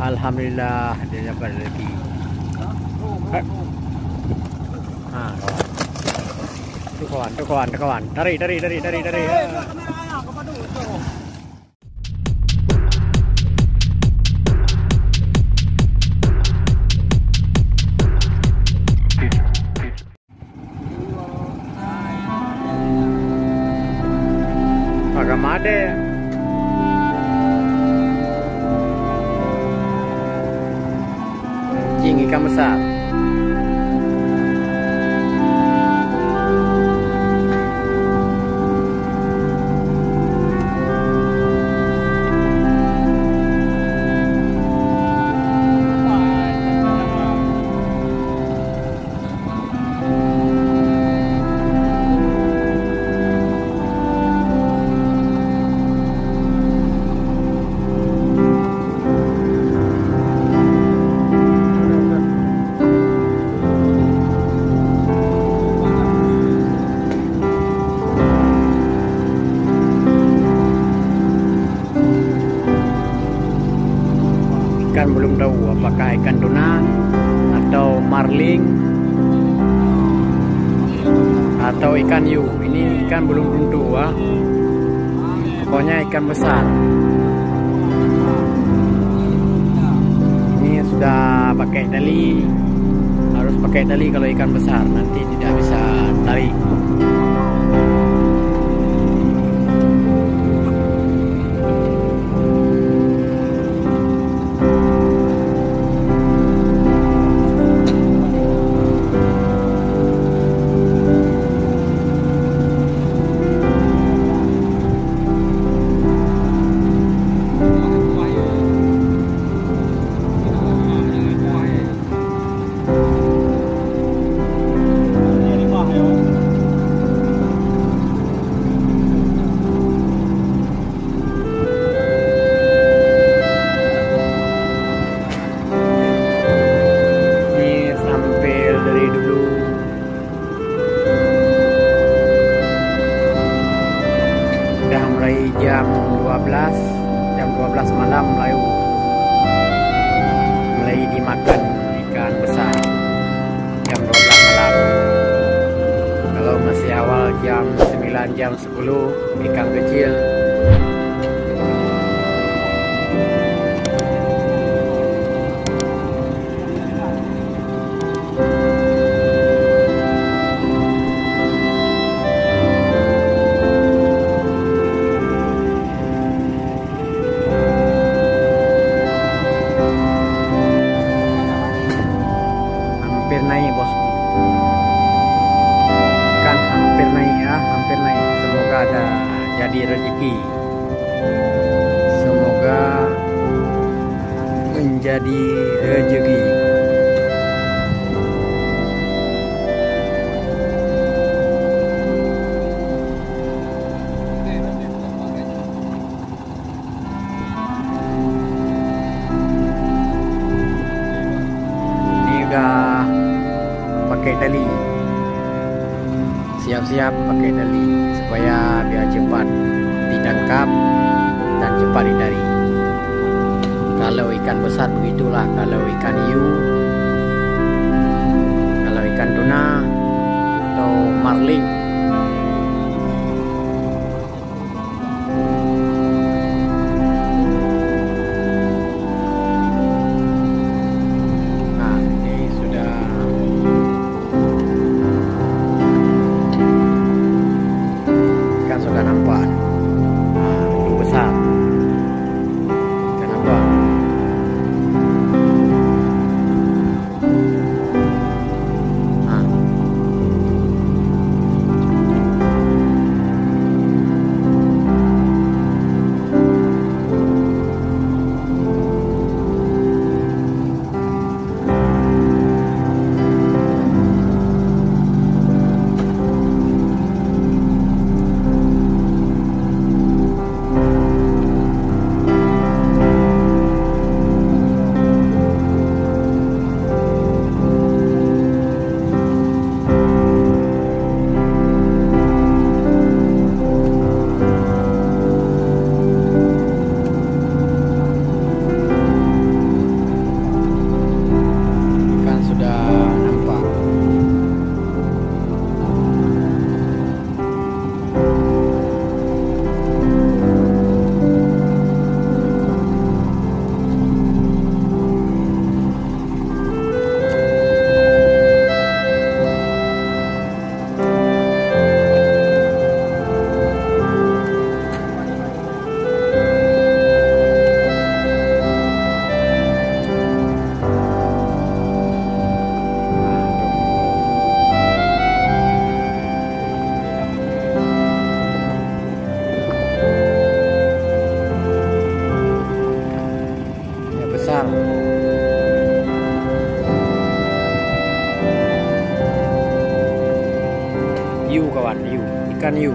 Alhamdulillah dia dapat rezeki. Tuh kawan. Dari. Agak made. Ikan besar. Ikan belum tahu apakah ikan tuna atau marling atau ikan hiu. Ini ikan belum tentu, pokoknya ikan besar. Ini sudah pakai tali, harus pakai tali kalau ikan besar, nanti tidak bisa tarik. Jam 12 malam mulai dimakan ikan besar. Jam 12 malam. Kalau masih awal jam 9, jam 10 ikan kecil. Naik bosku, kan hampir naik ya, hampir naik. Semoga ada jadi rezeki, semoga menjadi rezeki. Ini udah pakai tali, siap-siap pakai tali supaya biar cepat ditangkap dan cepat ditarik. Kalau ikan besar begitulah, kalau ikan hiu, kalau ikan tuna atau marling. besar. Hiu kawan, hiu, ikan hiu.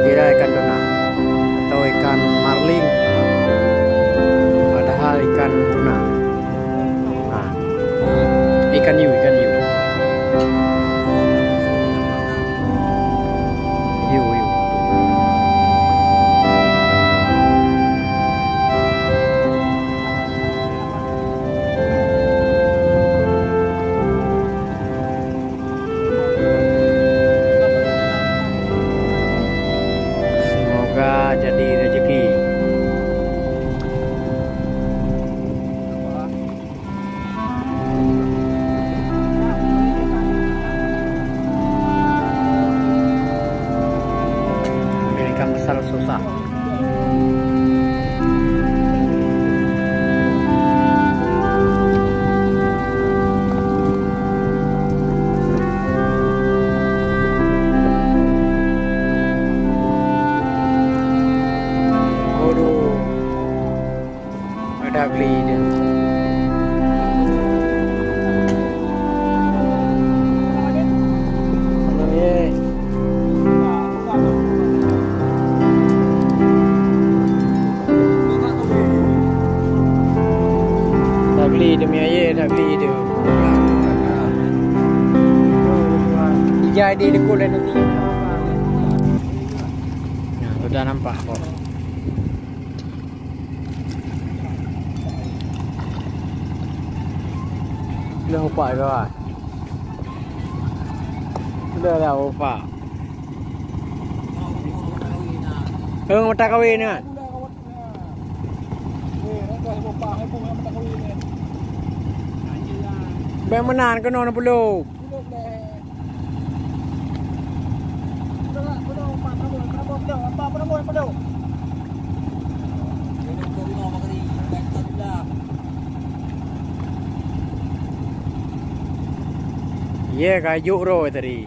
Kira ikan tuna atau ikan marling, padahal ikan tuna. Nah, ikan hiu, ikan hiu. Hiu, hiu. Semoga jadi rezeki. Ambil ikan besar susah. Waduh, ada geli dia. Geli demi air, dah geli dia. Jadi dekul nanti. Nah, sudah nampak kok. Sudah upak kawan. Sudah dah upak. Mata kahwin ni kan? Bang menan ke nona puluh. Ye kayu roh tadi.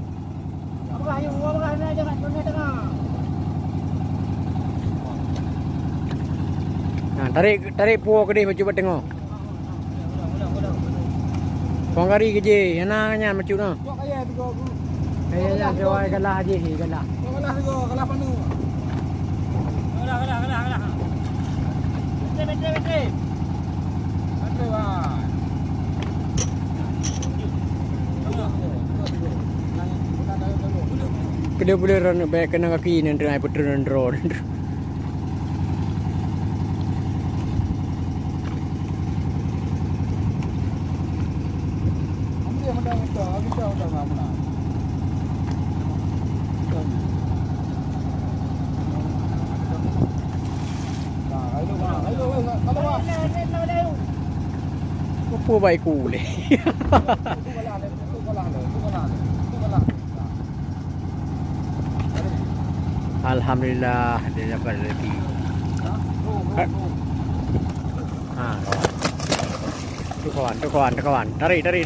Nah, tarik puak ke dia cuba tengok. Kong kari ke je, yana nya macam tu. Kaya jawai kalah je, kalah. Kalah panu. Kalah. Betul. Betul wah. Kedua boleh run baik kena kaki ni drive petrun road. Apa baik kule. Alhamdulillah dia dapat rezeki. Tu kawan. Tarik. Betul.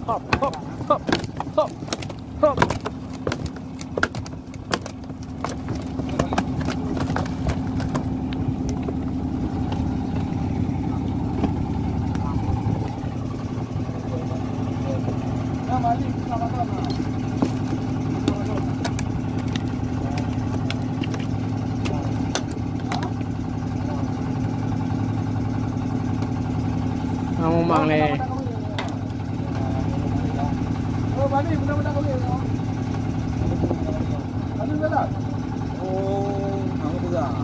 Hop. Kamu mang le. Oh, balik benar-benar kau ni. Ada dah. Oh, aku dah.